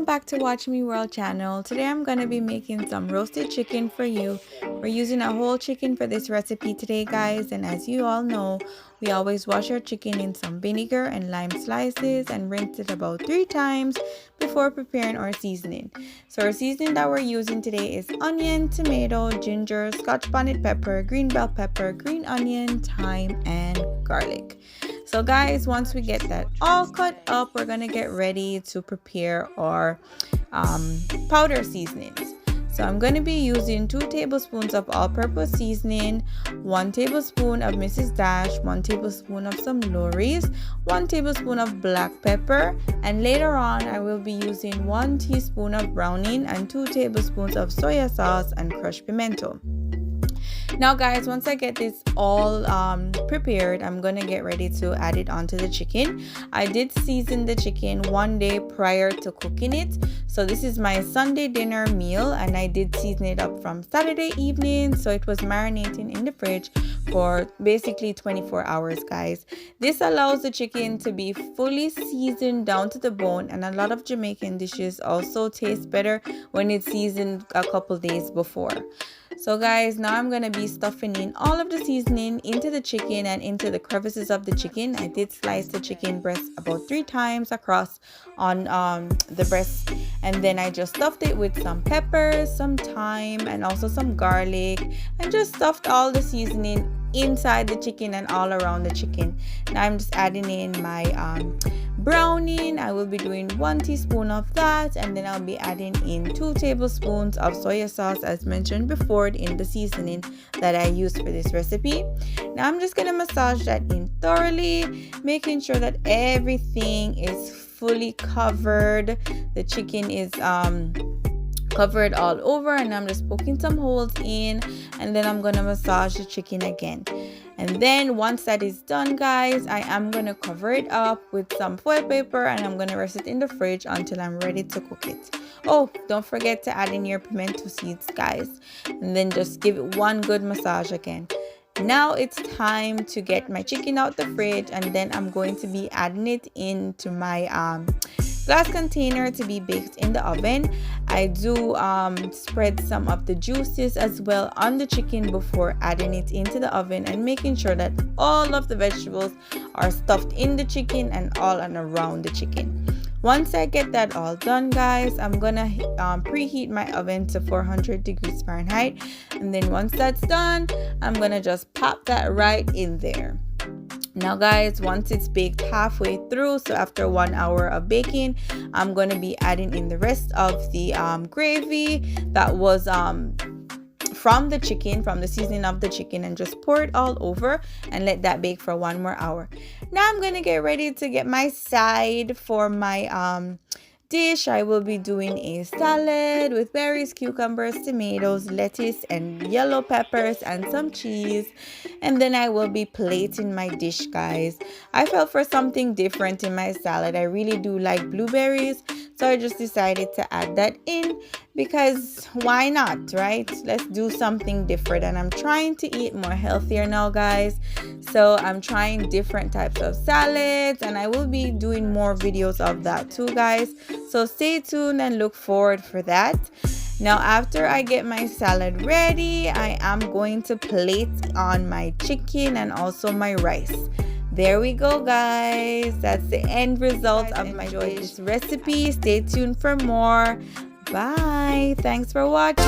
back to Watch Me World channel. Today I'm going to be making some roasted chicken for you. We're using a whole chicken for this recipe today, guys, and as you all know, we always wash our chicken in some vinegar and lime slices and rinse it about 3 times before preparing our seasoning. So our seasoning that we're using today is onion, tomato, ginger, Scotch bonnet pepper, green bell pepper, green onion, thyme, and garlic. So guys, once we get that all cut up, we're gonna get ready to prepare our powder seasonings. So I'm going to be using 2 tablespoons of all-purpose seasoning, 1 tablespoon of Mrs. Dash, 1 tablespoon of some Lawrys, 1 tablespoon of black pepper, and later on I will be using 1 teaspoon of browning and 2 tablespoons of soya sauce and crushed pimento. Now guys, once I get this all prepared, I'm gonna get ready to add it onto the chicken. I did season the chicken 1 day prior to cooking it. So this is my Sunday dinner meal, and I did season it up from Saturday evening, so it was marinating in the fridge for basically 24 hours, guys. This allows the chicken to be fully seasoned down to the bone, and a lot of Jamaican dishes also taste better when it's seasoned a couple days before. So guys, now I'm going to be stuffing in all of the seasoning into the chicken and into the crevices of the chicken. I did slice the chicken breast about 3 times across on the breast, and then I just stuffed it with some peppers, some thyme, and also some garlic, and just stuffed all the seasoning inside the chicken and all around the chicken. Now I'm just adding in my browning. I will be doing 1 teaspoon of that, and then I'll be adding in 2 tablespoons of soya sauce as mentioned before in the seasoning that I used for this recipe. Now I'm just gonna massage that in thoroughly, making sure that everything is fully covered. The chicken is covered all over, and I'm just poking some holes in, and then I'm gonna massage the chicken again. And then once that is done, guys, I am gonna cover it up with some foil paper, and I'm gonna rest it in the fridge until I'm ready to cook it. Oh, don't forget to add in your pimento seeds, guys, and then just give it one good massage again. Now it's time to get my chicken out the fridge, and then I'm going to be adding it into my glass container to be baked in the oven. I do spread some of the juices as well on the chicken before adding it into the oven, and making sure that all of the vegetables are stuffed in the chicken and all and around the chicken. Once I get that all done, guys, I'm gonna preheat my oven to 400 degrees Fahrenheit, and then once that's done, I'm gonna just pop that right in there. Now guys, once it's baked halfway through, so after 1 hour of baking, I'm going to be adding in the rest of the gravy that was from the chicken, from the seasoning of the chicken, and just pour it all over and let that bake for 1 more hour. Now I'm going to get ready to get my side for my dish. I will be doing a salad with berries, cucumbers, tomatoes, lettuce, and yellow peppers, and some cheese. And then I will be plating my dish, guys. I felt for something different in my salad. I really do like blueberries, so I just decided to add that in, because why not, right? Let's do something different. And I'm trying to eat more healthier now, guys, so I'm trying different types of salads, and I will be doing more videos of that too, guys, so stay tuned and look forward for that. Now after I get my salad ready, I am going to plate on my chicken and also my rice. There we go, guys. That's the end result of my this recipe. Stay tuned for more. Bye. Thanks for watching.